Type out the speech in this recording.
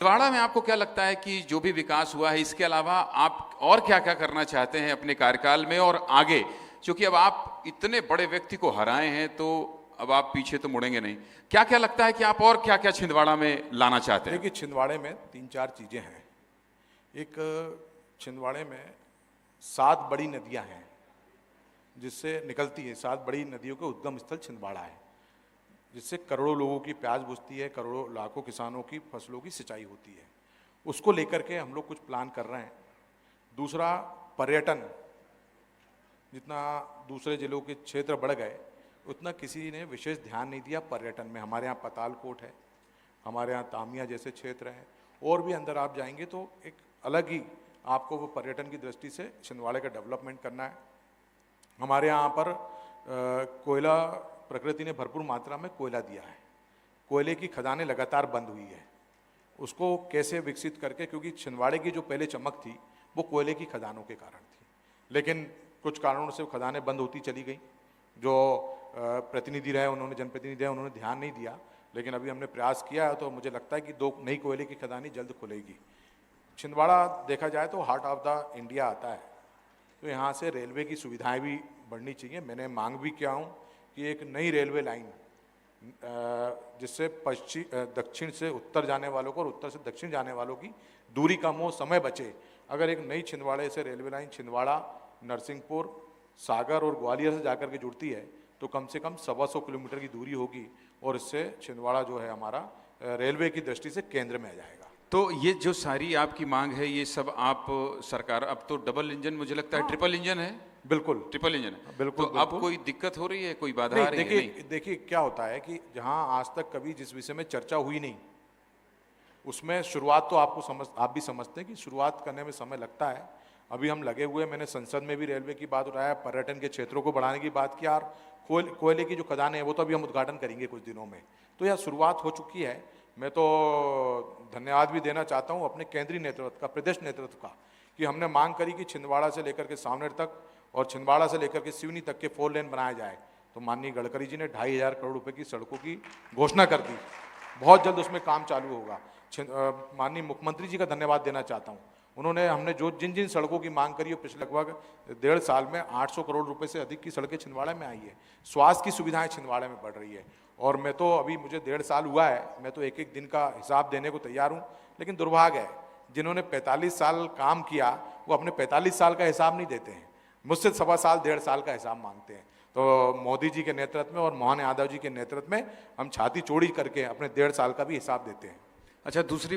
छिंदवाड़ा में आपको क्या लगता है कि जो भी विकास हुआ है इसके अलावा आप और क्या क्या करना चाहते हैं अपने कार्यकाल में और आगे, क्योंकि अब आप इतने बड़े व्यक्ति को हराए हैं तो अब आप पीछे तो मुड़ेंगे नहीं। क्या क्या लगता है कि आप और क्या क्या छिंदवाड़ा में लाना चाहते हैं? देखिए, छिंदवाड़े में 3-4 चीज़ें हैं। एक, छिंदवाड़े में 7 बड़ी नदियां हैं जिससे निकलती है। 7 बड़ी नदियों के उद्गम स्थल छिंदवाड़ा है, जिससे करोड़ों लोगों की प्यास बुझती है, करोड़ों लाखों किसानों की फसलों की सिंचाई होती है। उसको लेकर के हम लोग कुछ प्लान कर रहे हैं। दूसरा, पर्यटन। जितना दूसरे जिलों के क्षेत्र बढ़ गए उतना किसी ने विशेष ध्यान नहीं दिया पर्यटन में। हमारे यहाँ पतालकोट है, हमारे यहाँ तामिया जैसे क्षेत्र हैं, और भी अंदर आप जाएंगे तो एक अलग ही आपको वो पर्यटन की दृष्टि से छिंदवाड़े का डेवलपमेंट करना है। हमारे यहाँ पर कोयला, प्रकृति ने भरपूर मात्रा में कोयला दिया है। कोयले की खदानें लगातार बंद हुई है, उसको कैसे विकसित करके, क्योंकि छिंदवाड़े की जो पहले चमक थी वो कोयले की खदानों के कारण थी, लेकिन कुछ कारणों से खदानें बंद होती चली गई। जो प्रतिनिधि रहे, उन्होंने, जनप्रतिनिधि रहे, उन्होंने ध्यान नहीं दिया, लेकिन अभी हमने प्रयास किया है तो मुझे लगता है कि 2 नई कोयले की खदानें जल्द खुलेगी। छिंदवाड़ा देखा जाए तो हार्ट ऑफ द इंडिया आता है, तो यहाँ से रेलवे की सुविधाएं भी बढ़नी चाहिए। मैंने मांग भी किया हूँ कि एक नई रेलवे लाइन, जिससे दक्षिण से उत्तर जाने वालों को और उत्तर से दक्षिण जाने वालों की दूरी कम हो, समय बचे। अगर एक नई छिंदवाड़े से रेलवे लाइन छिंदवाड़ा, नरसिंहपुर, सागर और ग्वालियर से जाकर के जुड़ती है तो कम से कम 125 किलोमीटर की दूरी होगी, और इससे छिंदवाड़ा जो है हमारा रेलवे की दृष्टि से केंद्र में आ जाएगा। तो ये जो सारी आपकी मांग है, ये सब आप सरकार, अब तो डबल इंजन, मुझे लगता है ट्रिपल इंजन है। बिल्कुल ट्रिपल इंजन है। बिल्कुल। तो अब कोई दिक्कत हो रही है, कोई बाधा आ रही है? देखिए देखिए क्या होता है कि जहां आज तक कभी जिस विषय में चर्चा हुई नहीं, उसमें शुरुआत तो आप भी समझते हैं कि शुरुआत करने में समय लगता है। अभी हम लगे हुए, मैंने संसद में भी रेलवे की बात उठाया, पर्यटन के क्षेत्रों को बढ़ाने की बात की, और कोयले की जो खदानें हैं वो तो अभी हम उद्घाटन करेंगे कुछ दिनों में। तो यह शुरुआत हो चुकी है। मैं तो धन्यवाद भी देना चाहता हूँ अपने केंद्रीय नेतृत्व का, प्रदेश नेतृत्व का, कि हमने मांग करी कि छिंदवाड़ा से लेकर के सावनेर तक और छिंदवाड़ा से लेकर के सिवनी तक के 4 लेन बनाया जाए। तो माननीय गडकरी जी ने 2,500 करोड़ रुपए की सड़कों की घोषणा कर दी। बहुत जल्द उसमें काम चालू होगा। माननीय मुख्यमंत्री जी का धन्यवाद देना चाहता हूँ। उन्होंने, हमने जो जिन सड़कों की मांग करी है, पिछले लगभग 1.5 साल में 800 करोड़ रुपए से अधिक की सड़कें छिंदवाड़ा में आई है। स्वास्थ्य की सुविधाएं छिंदवाड़ा में बढ़ रही है, और मैं तो, अभी मुझे 1.5 साल हुआ है, मैं तो एक एक दिन का हिसाब देने को तैयार हूँ। लेकिन दुर्भाग्य है, जिन्होंने 45 साल काम किया वो अपने 45 साल का हिसाब नहीं देते हैं, मुझसे 1.25 साल 1.5 साल का हिसाब मांगते हैं। तो मोदी जी के नेतृत्व में और मोहन यादव जी के नेतृत्व में हम छाती चौड़ी करके अपने 1.5 साल का भी हिसाब देते हैं। अच्छा, दूसरी